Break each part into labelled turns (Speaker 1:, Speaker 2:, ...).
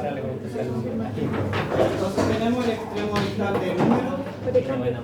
Speaker 1: Entonces tenemos el extremo distal del número.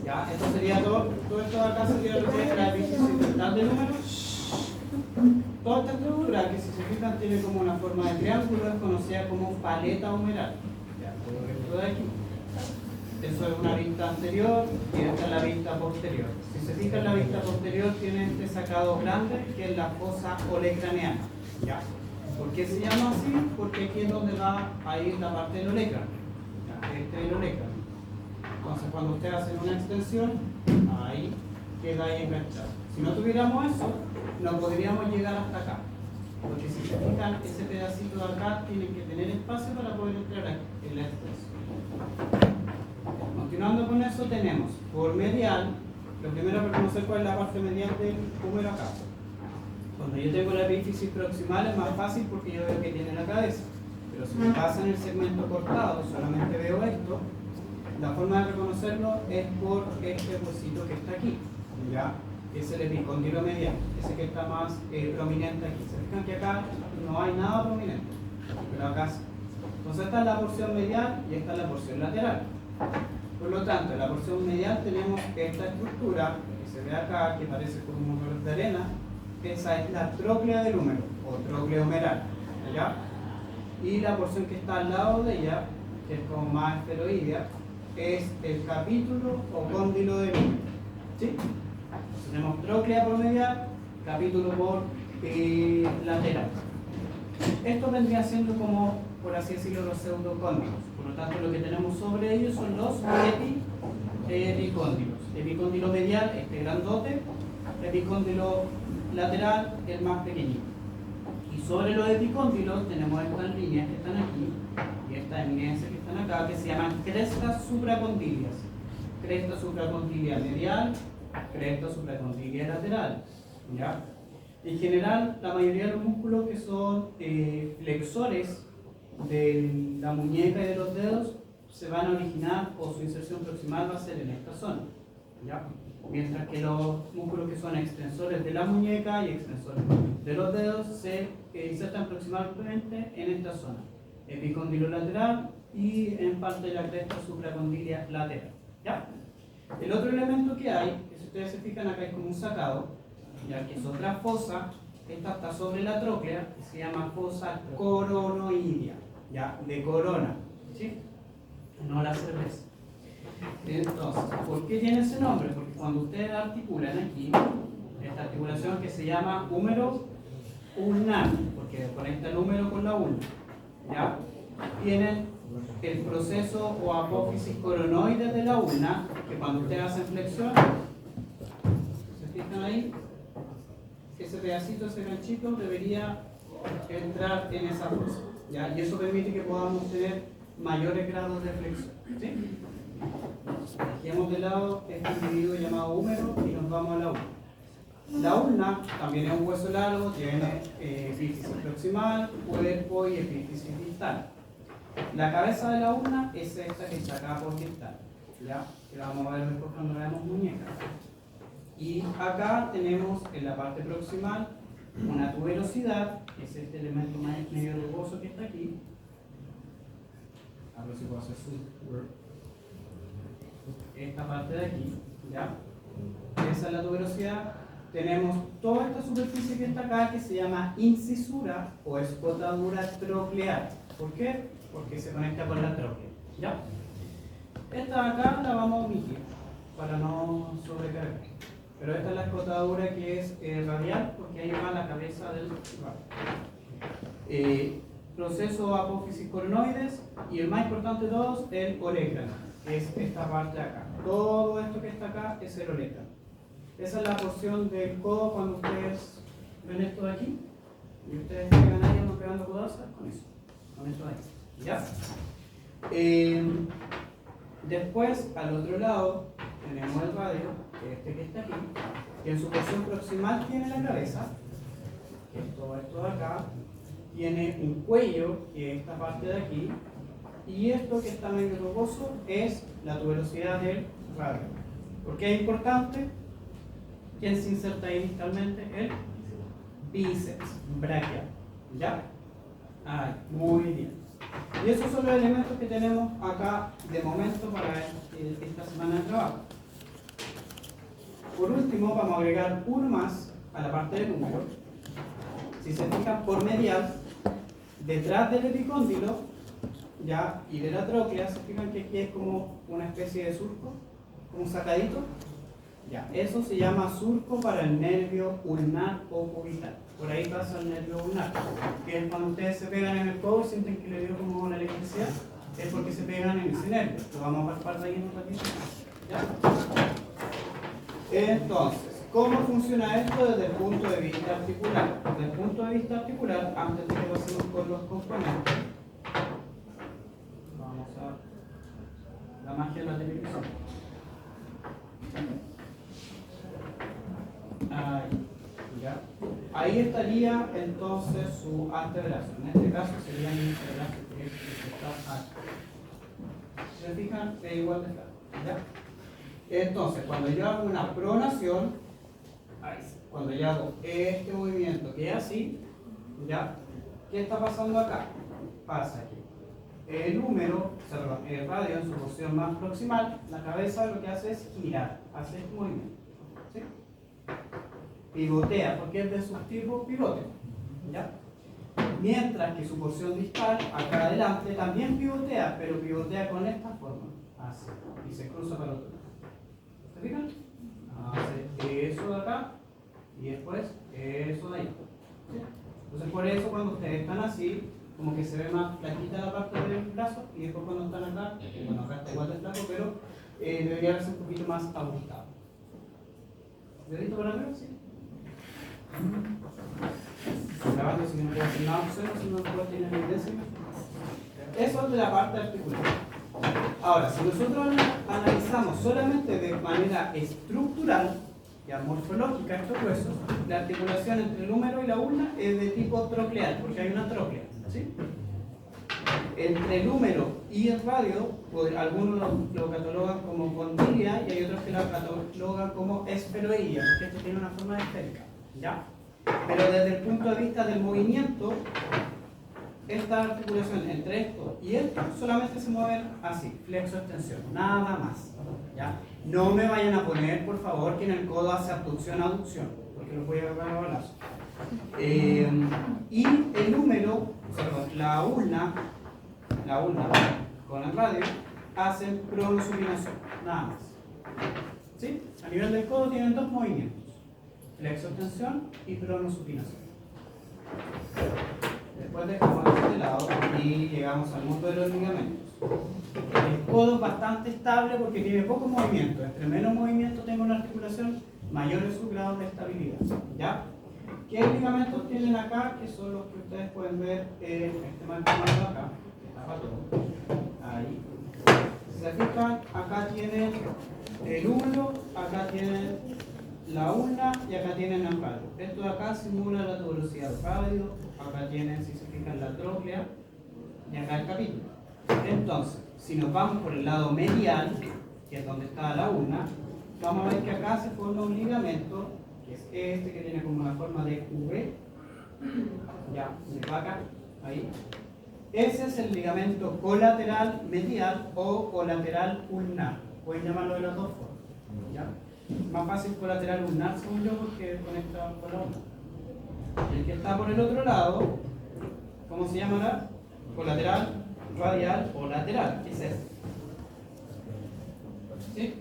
Speaker 1: Ya, esto sería todo esto de acá sería lo que es la epífisis distal del número. Toda esta estructura, que si se fijan tiene como una forma de triángulo, es conocida como paleta humeral. Ya, todo esto de aquí. Eso es una vista anterior y esta es la vista posterior. Si se fijan, la vista posterior tiene este sacado grande que es la fosa olecraneana. ¿Ya? ¿Por qué se llama así? Porque aquí es donde va a ir la parte del olecrano. Este es el olecrano. Entonces, cuando usted hace una extensión, ahí queda ahí enganchado. Si no tuviéramos eso, no podríamos llegar hasta acá. Porque si se fijan, ese pedacito de acá tiene que tener espacio para poder entrar aquí, en la extensión. Continuando con eso, tenemos por medial, lo primero es reconocer cuál es la parte medial del húmero acá. Cuando yo tengo la epífisis proximal es más fácil porque yo veo que tiene la cabeza. Pero si me pasa en el segmento cortado, solamente veo esto, la forma de reconocerlo es por este huesito que está aquí, ¿ya? Que es el epicóndilo medial, ese que está más prominente aquí. Se fijan que acá no hay nada prominente, pero acá sí. Entonces esta es la porción medial y esta es la porción lateral. Por lo tanto, en la porción medial tenemos esta estructura que se ve acá, que parece como un color de arena. Esa es la tróclea del húmero, o tróclea humeral, ¿ya? Y la porción que está al lado de ella, que es como más esferoidea, es el capítulo o cóndilo del húmero, ¿sí? Entonces, tenemos tróclea por medial, capítulo por lateral. Esto vendría siendo como, por así decirlo, los pseudocóndilos. Por lo tanto, lo que tenemos sobre ellos son los epicóndilos. Epicóndilo medial, este grandote, epicóndilo lateral, el más pequeñito. Y sobre los epicóndilos tenemos estas líneas que están aquí y estas eminencias que están acá, que se llaman crestas supracondilias. Cresta supracondilia medial, cresta supracondilia lateral, ¿ya? En general, la mayoría de los músculos que son flexores de la muñeca y de los dedos se van a originar, o su inserción proximal va a ser en esta zona, ¿ya? Mientras que los músculos que son extensores de la muñeca y extensores de los dedos se insertan proximalmente en esta zona, epicóndilo lateral y en parte de la cresta supracondilia lateral, ¿ya? El otro elemento que hay, que si ustedes se fijan acá es como un sacado, ya que es otra fosa, esta está sobre la tróclea, que se llama fosa coronoidea, ya, de corona, ¿sí? No la cerveza. Entonces, ¿por qué tiene ese nombre? Porque cuando ustedes articulan aquí, esta articulación que se llama húmero ulnar, porque conecta el húmero con la ulna, ¿ya? Tienen el proceso o apófisis coronoide de la ulna, que cuando ustedes hacen flexión, ¿se fijan ahí? Ese pedacito, ese ganchito debería entrar en esa fosa, ¿ya? Y eso permite que podamos tener mayores grados de flexión, ¿sí? Dejemos de lado este individuo llamado húmero y nos vamos a la ulna. La ulna también es un hueso largo, tiene epífisis proximal, cuerpo y epífisis distal. La cabeza de la ulna es esta que está acá por distal, ¿ya? Que la vamos a ver después cuando veamos muñeca. Y acá tenemos en la parte proximal una tuberosidad, que es este elemento medio rugoso que está aquí. A ver si puedo hacer zoom. Esta parte de aquí, ¿ya? Esa es la tuberosidad. Tenemos toda esta superficie que está acá que se llama incisura o escotadura troclear. ¿Por qué? Porque se conecta con la tróclea, ¿ya? Esta de acá la vamos a omitir para no sobrecargar. Pero esta es la escotadura que es radial, porque ahí va la cabeza del radio. Proceso apófisis coronoides, y el más importante de todos, el olecrano, que es esta parte de acá. Todo esto que está acá es el olecrano. Esa es la porción del codo cuando ustedes ven esto de aquí, y ustedes pegan ahí, vamos pegando codazos con eso, con esto de ahí, ¿ya? Después, al otro lado, tenemos el radio, que está aquí, que en su porción proximal tiene la cabeza, que es todo esto de acá, tiene un cuello, que es esta parte de aquí, y esto que está medio rugoso es la tuberosidad del radio. ¿Por qué es importante? ¿Quién se inserta ahí distalmente? El bíceps braquial, ¿ya? Muy bien. Y esos son los elementos que tenemos acá de momento para esta semana de trabajo. Por último, vamos a agregar uno más a la parte del número. Si se fijan, por medial, detrás del epicóndilo ya, y de la tróclea, se fijan que aquí es como una especie de surco, como un sacadito. Ya, eso se llama surco para el nervio ulnar o cubital. Por ahí pasa el nervio ulnar, que es cuando ustedes se pegan en el codo y sienten que le dio como una electricidad, es porque se pegan en ese nervio. Lo vamos a palpar de ahí en un ratito. ¿Ya? Entonces, ¿cómo funciona esto desde el punto de vista articular? Desde el punto de vista articular, antes de que pasemos por los componentes, vamos a la magia de la televisión. Ahí, ¿ya? Ahí estaría entonces su antebrazo. En este caso sería mi antebrazo, que está aquí. ¿Se fijan? Es igual de claro. ¿Ya? Entonces, cuando yo hago una pronación, ahí, cuando yo hago este movimiento que es así, ¿ya? ¿Qué está pasando acá? Pasa aquí. El húmero, el radio en su posición más proximal, la cabeza lo que hace es girar, hace este movimiento. ¿Sí? Pivotea, porque es de subtipo pivote. ¿Ya? Mientras que su porción distal, acá adelante, también pivotea, pero pivotea con esta forma. Así. Y se cruza para el otro lado. ¿Se fijan? Hace eso de acá y después eso de ahí. ¿Sí? Entonces por eso cuando ustedes están así, como que se ve más flaquita la parte del brazo, y después cuando están acá, bueno, acá está igual de flaco, pero debería verse un poquito más ajustado. ¿Dedito para arriba? Sí. Grabando si no voy a hacer nada obsceno, si no después tienen evidencia. Eso es de la parte articular. Ahora, si nosotros analizamos solamente de manera estructural, ya morfológica estos huesos, la articulación entre el húmero y la ulna es de tipo troclear, porque hay una tróclea. ¿Sí? Entre el húmero y el radio, pues, algunos lo catalogan como condilia y hay otros que lo catalogan como esferoidea, porque esto tiene una forma esférica. ¿Ya? Pero desde el punto de vista del movimiento, esta articulación entre esto y esto solamente se mueven así, flexo-extensión, nada más. ¿Ya? No me vayan a poner, por favor, que en el codo hace abducción-aducción, porque lo voy a agarrar a balazo. Y el húmero, perdón, la ulna con el radio hacen pronosupinación, nada más. ¿Sí? A nivel del codo tienen dos movimientos, flexo-extensión y pronosupinación. Después dejamos de este lado y llegamos al mundo de los ligamentos. El codo es bastante estable porque tiene poco movimiento. Entre menos movimiento tengo una articulación, mayor es su grado de estabilidad. ¿Ya? ¿Qué ligamentos tienen acá? Que son los que ustedes pueden ver en este marcado acá. Ahí. Si se fijan, acá tienen el húmero, acá tienen la ulna y acá tienen el radio. Esto de acá simula la tuberosidad del radio, acá tienen, si se fijan, la tróclea y acá el capítulo. Entonces, si nos vamos por el lado medial, que es donde está la ulna, vamos a ver que acá se forma un ligamento, que es este, que tiene como una forma de V, ya, de vaca, ahí. Ese es el ligamento colateral medial o colateral ulnar. Pueden llamarlo de las dos formas. ¿Ya? Más fácil colateral ulnar, según yo, porque conecta con la ulna. Y el que está por el otro lado, ¿cómo se llamará? Colateral, radial o lateral, que es este. ¿Sí?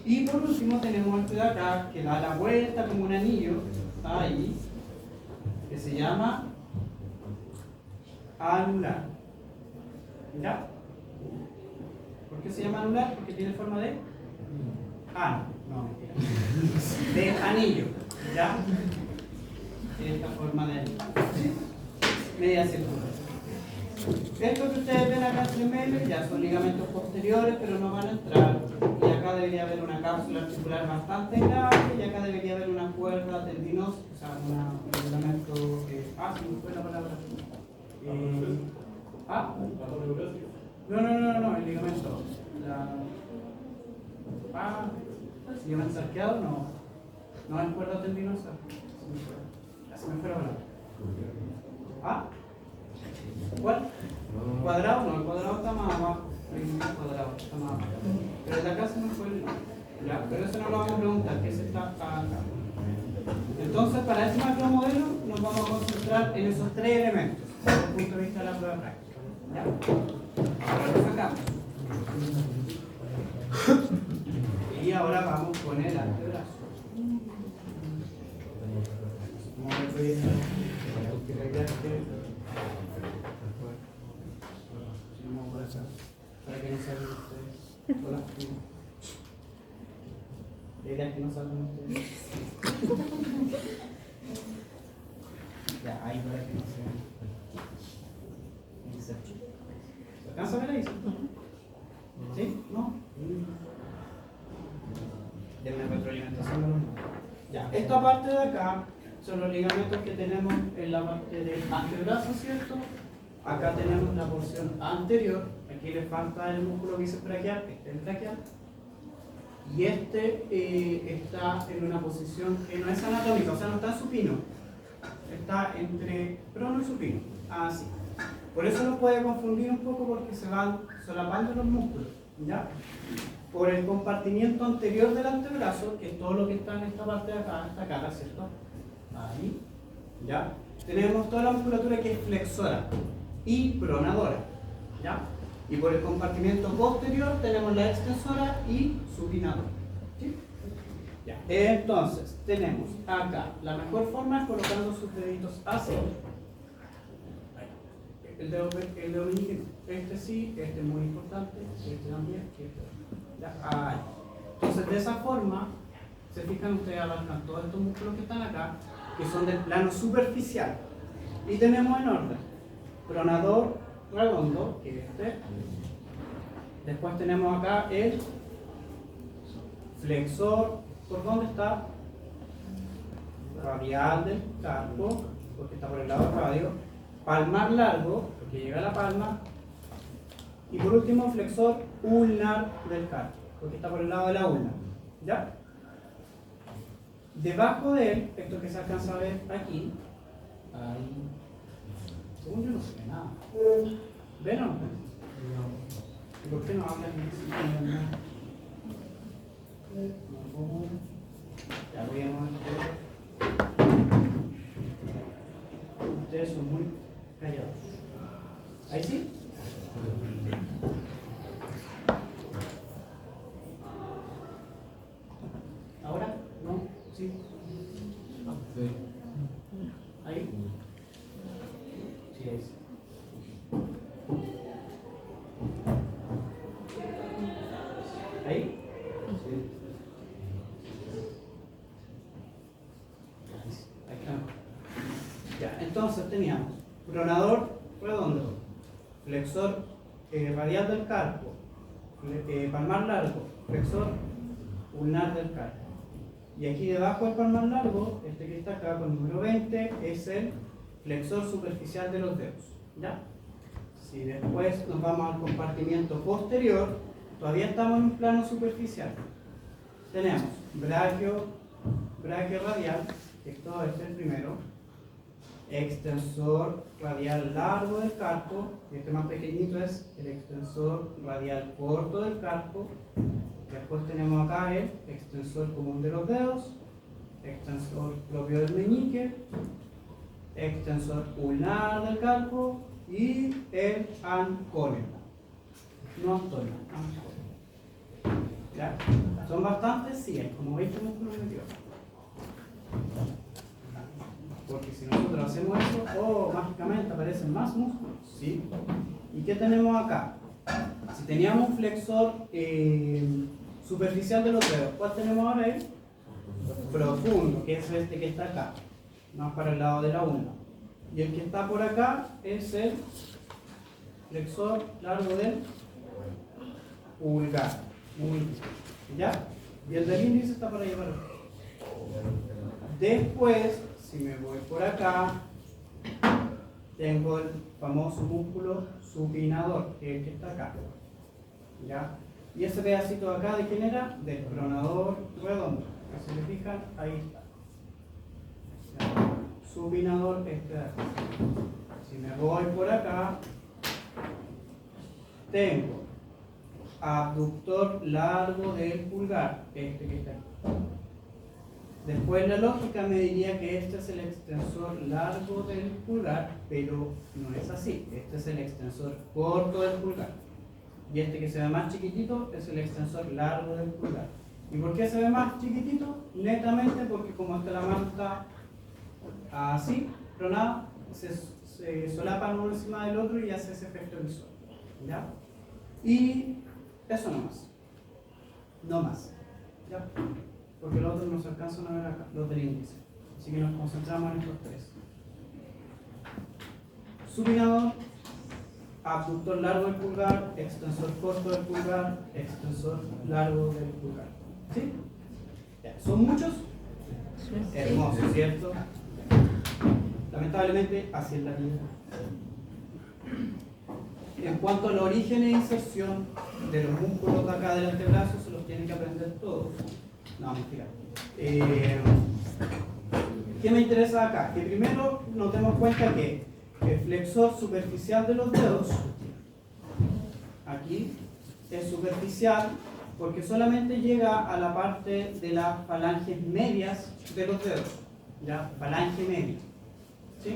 Speaker 1: Y por último tenemos este de acá, que da la vuelta como un anillo, ahí, que se llama anular. ¿Ya? ¿Por qué se llama anular? Porque tiene forma de ano, no mentira. De anillo. ¿Ya? Tiene esta forma de anillo. ¿Sí? Media circular. Estos que ustedes ven acá entre medio ya son ligamentos posteriores, pero no van a entrar. Y acá debería haber una cápsula articular bastante grande, y acá debería haber una cuerda tendinosa, o sea, un ligamento. Se me fue la palabra. No, el ligamento. ¿Se llama ensarqueado? No es cuerda tendinosa. Se me fue la palabra. ¿Cuál? ¿Cuadrado? No, el cuadrado está más abajo. El cuadrado está más abajo. Pero de acá se nos fue el... Ya, pero eso no lo vamos a preguntar, que se está acá. Entonces, para este macromodelo nos vamos a concentrar en esos tres elementos desde el punto de vista de la prueba práctica. ¿Ya? Ahora lo sacamos. Y ahora vamos con el antebrazo. Para que no salgan ustedes. Hola. La idea es que no salgan ustedes. Ya, ahí para que no se vean. ¿Se alcanza a ver ahí? ¿Sí? ¿No? Denme retroalimentación. Ya, esta parte de acá son los ligamentos que tenemos en la parte del antebrazo, ¿cierto? Acá tenemos la porción anterior, aquí le falta el músculo bíceps braquial, este es el braquial. Y este está en una posición que no es anatómica, o sea, no está en supino. Está entre prono y supino, así. Por eso lo puede confundir un poco porque se van solapando los músculos, ¿ya? Por el compartimiento anterior del antebrazo, que es todo lo que está en esta parte de acá, esta cara, ¿cierto? Ahí, ¿ya? Tenemos toda la musculatura que es flexora y pronadora, ¿ya? Y por el compartimiento posterior tenemos la extensora y supinadora, ¿sí? Ya. Entonces, tenemos acá, la mejor forma es colocando sus deditos así. El dedo meñique, este sí, este es muy importante, este también, este ya, ahí. Entonces, de esa forma, se fijan ustedes, abarcan todos estos músculos que están acá, que son del plano superficial. Y tenemos en orden, pronador redondo, que es este. Después tenemos acá el flexor, ¿por dónde está? Radial del carpo, porque está por el lado radio. Palmar largo, porque llega a la palma. Y por último, flexor ulnar del carpo, porque está por el lado de la ulna. ¿Ya? Debajo de él, esto que se alcanza a ver aquí, ahí, según yo no se ve nada. ¿Ven o no? ¿Y por qué no hablan ni nada? Ya voy a mover. Ustedes son muy callados. ¿Ahí sí? ¿Ahora? ¿No? ¿Sí? ¿Ahí? Sí, ahí sí. ¿Ahí? Sí. Ahí está. Ya, entonces teníamos pronador redondo, flexor radial del carpo, palmar largo, flexor ulnar del carpo. Y aquí debajo del palmar largo, este que está acá con el número 20, es el flexor superficial de los dedos. ¿Ya? Si después nos vamos al compartimiento posterior, todavía estamos en un plano superficial. Tenemos brachio radial, que es todo este el primero, extensor radial largo del carpo, y este más pequeñito es el extensor radial corto del carpo. Después tenemos acá el extensor común de los dedos, extensor propio del meñique, extensor ulnar del carpo y el ancole. No antonia, ancole. ¿Ya? ¿Son bastantes? Sí, hay como 20 músculos metidos. Porque si nosotros hacemos eso, mágicamente aparecen más músculos. ¿Sí? ¿Y qué tenemos acá? Si teníamos un flexor superficial de los dedos, ¿cuál tenemos ahora ahí? Profundo, que es este que está acá, más para el lado de la ulna. Y el que está por acá es el flexor largo del pulgar. Muy bien. ¿Ya? Y el del índice está para llevar. Después, si me voy por acá, tengo el famoso músculo supinador, que es el que está acá. ¿Ya? Y ese pedacito de acá, ¿de quién era? Del pronador redondo. Si se fijan, ahí está. ¿Ya? Supinador este de acá. Si me voy por acá, tengo abductor largo del pulgar, este que está aquí. Después la lógica me diría que este es el extensor largo del pulgar, pero no es así. Este es el extensor corto del pulgar. Y este que se ve más chiquitito es el extensor largo del pulgar. ¿Y por qué se ve más chiquitito? Netamente porque como esta la mano está así, pronada, se solapan uno encima del otro y hace ese efecto visual. ¿Ya? Y eso no más. No más. ¿Ya? Porque los otros no se alcanzan a ver acá, los del índice. Así que nos concentramos en estos tres. Supinador, abductor largo del pulgar, extensor corto del pulgar, extensor largo del pulgar. ¿Sí? Ya. ¿Son muchos? Sí. Hermoso, ¿cierto? Lamentablemente, así es la vida. En cuanto al origen e inserción de los músculos de acá del antebrazo, se los tienen que aprender todos. No, mentira. ¿Qué me interesa acá? Que primero nos demos cuenta que el flexor superficial de los dedos, aquí, es superficial porque solamente llega a la parte de las falanges medias de los dedos. ¿Ya? Falange media. ¿Sí?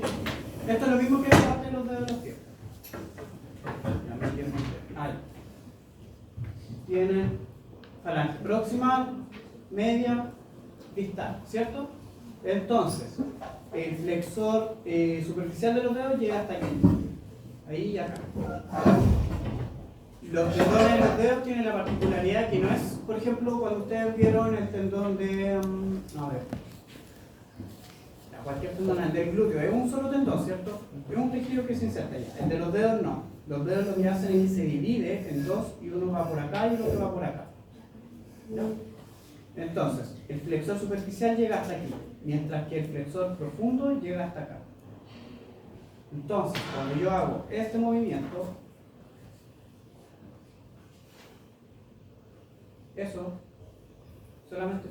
Speaker 1: Esto es lo mismo que la parte de los dedos de los pies. Ahí. Tienen falange proximal, media, distal, ¿cierto? Entonces, el flexor superficial de los dedos llega hasta aquí. Ahí y acá. Los tendones de los dedos tienen la particularidad que no es, por ejemplo, cuando ustedes vieron el tendón de... a ver. Cualquier tendón, el del glúteo, es un solo tendón, ¿cierto? Es un tejido que se inserta allá. El de los dedos no. Los dedos lo que hacen es que se divide en dos y uno va por acá y el otro va por acá. ¿No? Entonces, el flexor superficial llega hasta aquí, mientras que el flexor profundo llega hasta acá. Entonces, cuando yo hago este movimiento, eso, solamente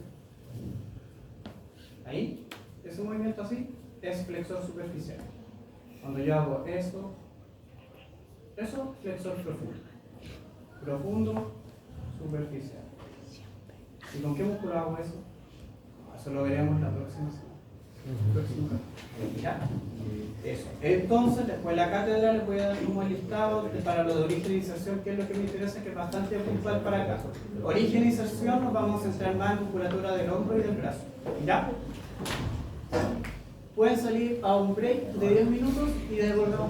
Speaker 1: ahí, ese movimiento así, es flexor superficial. Cuando yo hago esto, eso, flexor profundo. Profundo, superficial. ¿Y con qué músculo hago eso? Eso lo veremos la próxima semana. ¿Ya? Eso. Entonces, después de la cátedra les voy a dar como el listado para lo de origen e inserción, que es lo que me interesa, que es bastante puntual para acá. Origen e inserción nos vamos a centrar más en musculatura del hombro y del brazo. ¿Ya? Pueden salir a un break de 10 minutos y de volvemos.